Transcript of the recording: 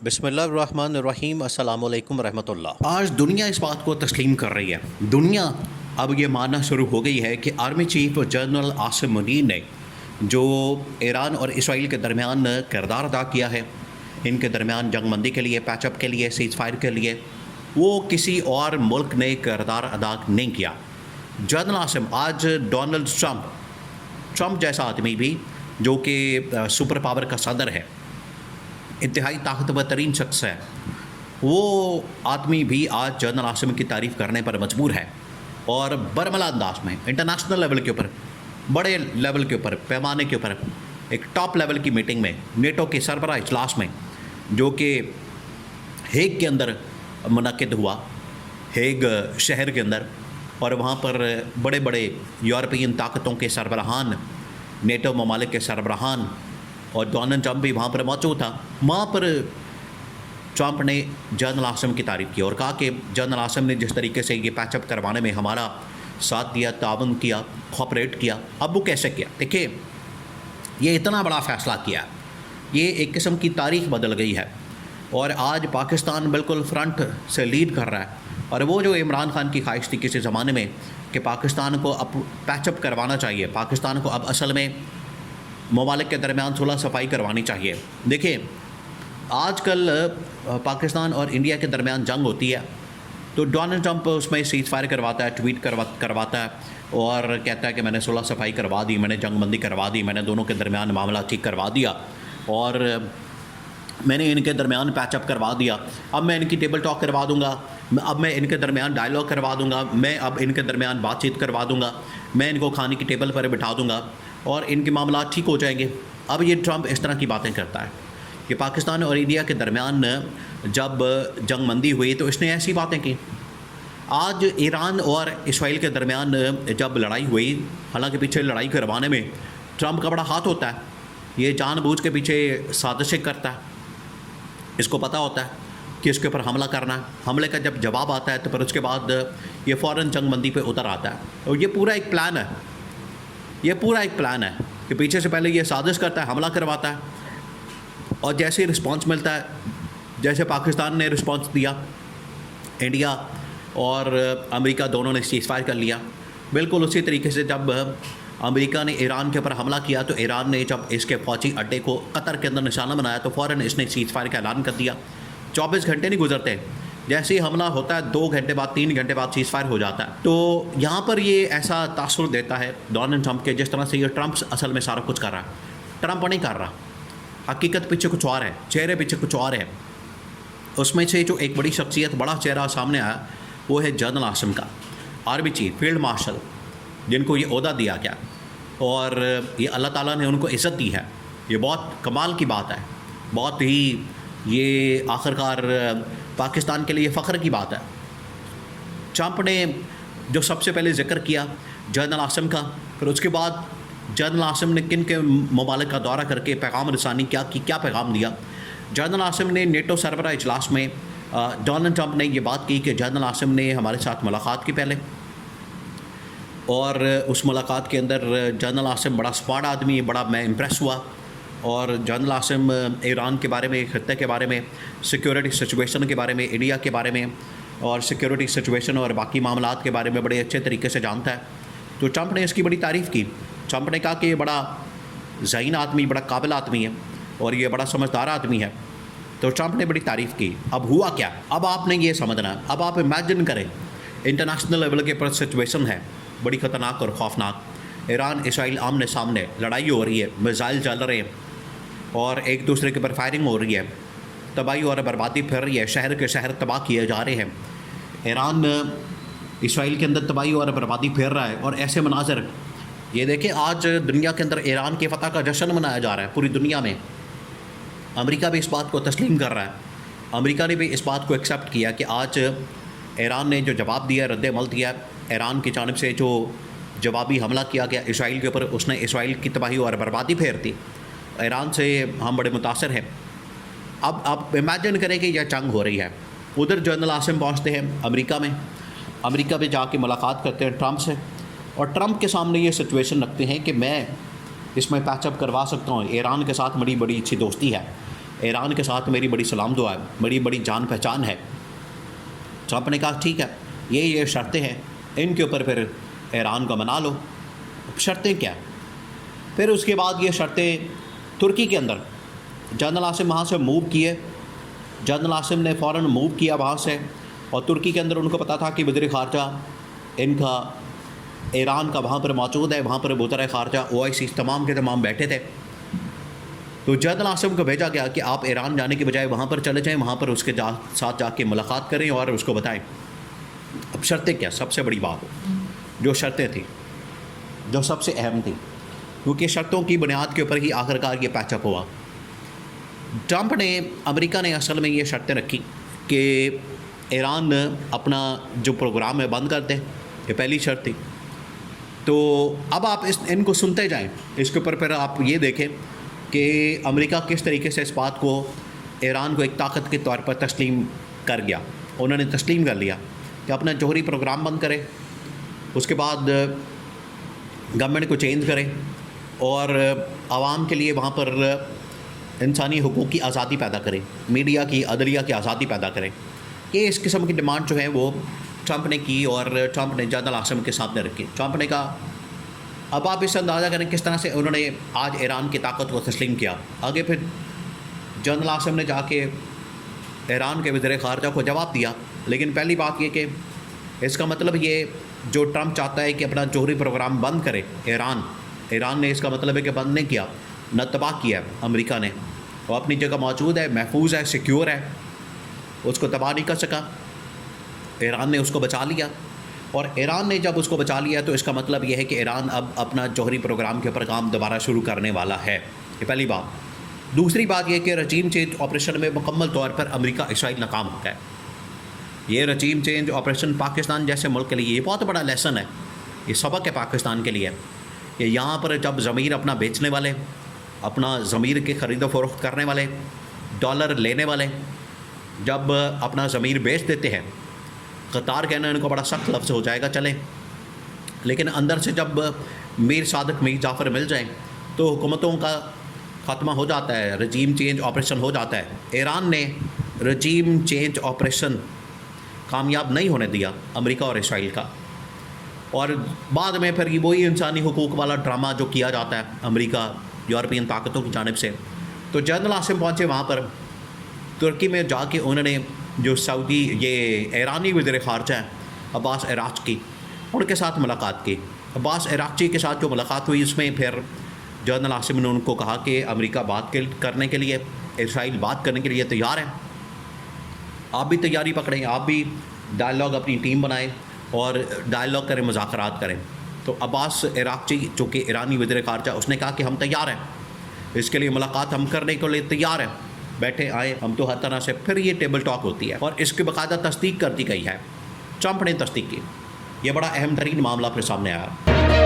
बिस्मिल्लाहिर्रहमानिर्रहीम अस्सलामु अलैकुम रहमतुल्लाह। आज दुनिया इस बात को तस्लीम कर रही है। दुनिया अब ये मानना शुरू हो गई है कि army chief general Asim Munir ने जो ईरान और इसराइल के दरमियान किरदार अदा किया है, इनके दरमियान जंगबंदी के लिए, पैचअप के लिए, सीज़ फायर के लिए, वो किसी और मुल्क ने किरदार अदा नहीं किया। जनरल आसिम आज डोनाल्ड ट्रंप जैसा आदमी भी, जो कि सुपर पावर का सदर है, इंतहाई ताकतवर तरीन शख्स है, वो आदमी भी आज जनरल आसिम की तारीफ़ करने पर मजबूर है और बरमला अंदाज में इंटरनेशनल लेवल के ऊपर, बड़े लेवल के ऊपर, पैमाने के ऊपर एक टॉप लेवल की मीटिंग में, नेटो के सरबराह इजलास में, जो कि हेग के अंदर मुनक़िद हुआ, हेग शहर के अंदर, और वहाँ पर बड़े बड़े यूरोपियन ताकतों के सरबराहान, नेटो ममालिक के सरबराहान और डोनाल्ड ट्रंप भी वहाँ पर मौजूद था। वहाँ पर ट्रंप ने जनरल आसिम की तारीफ़ की और कहा कि जनरल आसिम ने जिस तरीके से ये पैचअप करवाने में हमारा साथ दिया, तावन किया, कोऑपरेट किया। अब वो कैसे किया? देखिए, ये इतना बड़ा फ़ैसला किया, ये एक किस्म की तारीख़ बदल गई है और आज पाकिस्तान बिल्कुल फ्रंट से लीड कर रहा है। और वो जो इमरान खान की ख्वाहिश थी किसी ज़माने में कि पाकिस्तान को अब पैचअप करवाना चाहिए, पाकिस्तान को अब असल में ममालिक के दरमियान सुलह सफाई करवानी चाहिए। देखिए, आजकल पाकिस्तान और इंडिया के दरमियान जंग होती है तो डोनाल्ड ट्रंप उसमें सीज़ फायर करवाता है, ट्वीट करवाता है और कहता है कि मैंने सुलह सफाई करवा दी, मैंने जंगबंदी करवा दी, मैंने दोनों के दरमियान मामला ठीक करवा दिया और मैंने इनके दरमियान पैचअप करवा दिया। अब मैं इनकी टेबल टॉक करवा दूंगा, अब मैं इनके दरमियान डायलॉग करवा दूंगा, मैं अब इनके दरमियान बातचीत करवा दूंगा, मैं इनको खाने की टेबल पर बिठा दूंगा और इनके मामला ठीक हो जाएंगे। अब ये ट्रंप इस तरह की बातें करता है कि पाकिस्तान और इंडिया के दरमियान जब जंगबंदी हुई तो इसने ऐसी बातें की। आज ईरान और इसराइल के दरमियान जब लड़ाई हुई, हालांकि पीछे लड़ाई करवाने में ट्रंप का बड़ा हाथ होता है, ये जानबूझ के पीछे साजिशें करता है, इसको पता होता है कि इसके ऊपर हमला करना है। हमले का जब जवाब आता है तो फिर उसके बाद ये फ़ौरन जंगबंदी पे उतर आता है। और ये पूरा एक प्लान है, ये पूरा एक प्लान है कि पीछे से पहले ये साजिश करता है, हमला करवाता है और जैसे ही रिस्पांस मिलता है, जैसे पाकिस्तान ने रिस्पांस दिया, इंडिया और अमेरिका दोनों ने सीज़ फायर कर लिया, बिल्कुल उसी तरीके से जब अमेरिका ने ईरान के ऊपर हमला किया तो ईरान ने जब इसके फौजी अड्डे को कतर के अंदर निशाना बनाया तो फ़ौरन इसने सीज़ फायर का ऐलान कर दिया। 24 घंटे नहीं गुजरते, जैसे ही हमला होता है 2 घंटे बाद, 3 घंटे बाद सीज़ फायर हो जाता है। तो यहाँ पर ये ऐसा तासुर देता है डोनाल्ड ट्रंप के, जिस तरह से ये ट्रंप असल में सारा कुछ कर रहा है, ट्रंप नहीं कर रहा, हकीकत पीछे कुछ और है, चेहरे पीछे कुछ और है। उसमें से जो एक बड़ी शख्सियत, बड़ा चेहरा सामने आया, वो है जनरल आसिम का, आर्मी चीफ, फील्ड मार्शल, जिनको ये ओहदा दिया गया और ये अल्लाह ताला ने उनको इज़्ज़त दी है। ये बहुत कमाल की बात है, बहुत ही ये आखिरकार पाकिस्तान के लिए फ़ख्र की बात है। ट्रंप ने जो सबसे पहले ज़िक्र किया जनरल आसिम का, फिर उसके बाद जनरल आसिम ने किन के ममालिक का दौरा करके पैगाम रसानी क्या पैगाम दिया। जनरल आसिम ने नेटो सरबराह इजलास में डोनाल्ड ट्रंप ने ये बात की कि जनरल आसिम ने हमारे साथ मुलाकात की पहले, और उस मुलाकात के अंदर जनरल आसिम बड़ा स्मार्ट आदमी है, बड़ा मैं इम्प्रेस हुआ। और जनरल आसिम ईरान के बारे में, खत्ते के बारे में, सिक्योरिटी सिचुएशन के बारे में, इंडिया के बारे में और सिक्योरिटी सिचुएशन और बाकी मामलात के बारे में बड़े अच्छे तरीके से जानता है। तो ट्रंप ने इसकी बड़ी तारीफ़ की। ट्रंप ने कहा कि ये बड़ा ज़हीन आदमी, बड़ा काबिल आदमी है और ये बड़ा समझदार आदमी है। तो ट्रंप ने बड़ी तारीफ़ की। अब हुआ क्या? अब आपने ये समझना है, अब आप इमेजिन करें इंटरनेशनल लेवल के पर सिचुएशन है बड़ी ख़तरनाक और खौफनाक। ईरान इसराइल आमने सामने लड़ाई हो रही है, मिसाइल चल रहे हैं और एक दूसरे के ऊपर फायरिंग हो रही है, तबाही और बर्बादी फिर रही है, शहर के शहर तबाह किए जा रहे हैं। ईरान इसराइल के अंदर तबाही और बर्बादी फिर रहा है और ऐसे मनाजर, ये देखें आज दुनिया के अंदर ईरान की फ़तह का जश्न मनाया जा रहा है पूरी दुनिया में। अमेरिका भी इस बात को तस्लीम कर रहा है, अमेरिका ने भी इस बात को एक्सेप्ट किया कि आज ईरान ने जो जवाब दिया, रद्द-ए-अमल दिया, ईरान की जानिब से जो जवाबी हमला किया गया इसराइल के ऊपर, उसने इसराइल की तबाही और बर्बादी फेर दी। ईरान से हम बड़े मुतासर हैं। अब आप इमेजिन करें कि यह जंग हो रही है, उधर जनरल आसिम पहुँचते हैं अमेरिका में, अमेरिका में जाके मुलाकात करते हैं ट्रंप से और ट्रंप के सामने ये सिचुएशन रखते हैं कि मैं इसमें पैचअप करवा सकता हूँ, ईरान के साथ बड़ी अच्छी दोस्ती है, ईरान के साथ मेरी बड़ी सलाम दुआ है, बड़ी बड़ी जान पहचान है। ट्रंप ने कहा ठीक है, ये शर्तें हैं, इनके ऊपर फिर ईरान को मना लो। शर्तें क्या? फिर उसके बाद ये शर्तें तुर्की के अंदर जनरल आसिम वहाँ से मूव किए। जनरल आसिम ने फ़ौरन मूव किया वहाँ से, और तुर्की के अंदर उनको पता था कि वज़ीर ख़ारजा इनका ईरान का वहाँ पर मौजूद है। वहाँ पर वज़ीर ख़ारजा OIC तमाम के तमाम बैठे थे। तो जनरल आसिम को भेजा गया कि आप ईरान जाने के बजाय वहाँ पर चले जाएँ, वहाँ पर उसके साथ जाके मुलाकात करें और उसको बताएं। अब शर्तें क्या? सबसे बड़ी बात जो शर्तें थी, जो सबसे अहम थी, क्योंकि शर्तों की बुनियाद के ऊपर ही आखिरकार ये पैचअप हुआ। ट्रंप ने, अमेरिका ने असल में ये शर्तें रखी कि ईरान अपना जो प्रोग्राम है बंद कर दे। ये पहली शर्त थी। तो अब आप इनको सुनते जाएं, इसके ऊपर फिर आप ये देखें कि अमेरिका किस तरीके से इस बात को ईरान को एक ताकत के तौर पर तस्लीम कर गया। उन्होंने तस्लीम कर लिया कि अपना जौहरी प्रोग्राम बंद करें, उसके बाद गवर्नमेंट को चेंज करें और आवाम के लिए वहाँ पर इंसानी हुकूक की आज़ादी पैदा करें, मीडिया की, अदलिया की आज़ादी पैदा करें। ये इस किस्म की डिमांड जो है वो ट्रंप ने की और ट्रंप ने जनरल आसिम के सामने रखी। ट्रंप ने कहा, अब आप इससे अंदाज़ा करें किस तरह से उन्होंने आज ईरान की ताकत को तस्लीम किया। आगे फिर जनरल आसिम ने जाके ईरान के वज़ीर ख़ारजा को जवाब दिया। लेकिन पहली बात ये कि इसका मतलब ये जो ट्रंप चाहता है कि अपना जौहरी प्रोग्राम बंद करे ईरान ने, इसका मतलब है कि बंद नहीं किया, न तबाह किया है। अमेरिका ने वो अपनी जगह मौजूद है, महफूज है, सिक्योर है, उसको तबाह नहीं कर सका। ईरान ने उसको बचा लिया, और ईरान ने जब उसको बचा लिया तो इसका मतलब यह है कि ईरान अब अपना जौहरी प्रोग्राम के ऊपर काम दोबारा शुरू करने वाला है। ये पहली बात। दूसरी बात यह कि रजीम चेंज ऑपरेशन में मुकम्मल तौर पर अमेरिका इसराइल नाकाम हो गया है। ये रजीम चेंज ऑपरेशन पाकिस्तान जैसे मुल्क के लिए ये बहुत बड़ा लेसन है, ये सबक है पाकिस्तान के लिए कि यहाँ पर जब ज़मीर अपना बेचने वाले, अपना ज़मीर के ख़रीदो फरोख्त करने वाले, डॉलर लेने वाले जब अपना ज़मीर बेच देते हैं, कतार कहना इनको बड़ा सख्त लफ्ज़ हो जाएगा चले, लेकिन अंदर से जब मीर सादिक, मीर जाफ़र मिल जाएं तो हुकूमतों का ख़त्मा हो जाता है, रजीम चेंज ऑपरेशन हो जाता है। ईरान ने रजीम चेंज ऑपरेशन कामयाब नहीं होने दिया अमेरिका और इसराइल का, और बाद में फिर वही इंसानी हुकूक वाला ड्रामा जो किया जाता है अमेरिका यूरोपियन ताकतों की जानिब से। तो जनरल आसिम पहुँचे वहाँ पर तुर्की में जाके, उन्होंने जो सऊदी ये ईरानी वज़ीर ख़ारजा हैं अब्बास इराक़ची, उनके साथ मुलाकात की। अब्बास इराक़ची के साथ जो मुलाकात हुई उसमें फिर जनरल आसिम ने उनको कहा कि अमेरिका बात करने के लिए, इसराइल बात करने के लिए तैयार है, आप भी तैयारी पकड़ें, आप भी डायलॉग अपनी टीम बनाएं और डायलॉग करें, मुज़ाकरात करें। तो अब्बास इराक़ची जो कि ईरानी वज़ीर ख़ारजा, उसने कहा कि हम तैयार हैं, इसके लिए मुलाकात हम करने के लिए तैयार हैं, बैठे आए हम तो हर तरह से। फिर ये टेबल टॉक होती है और इसकी बाकायदा तस्दीक कर दी गई है, ट्रंप ने तस्दीक की। ये बड़ा अहम तरीन मामला फिर सामने आया।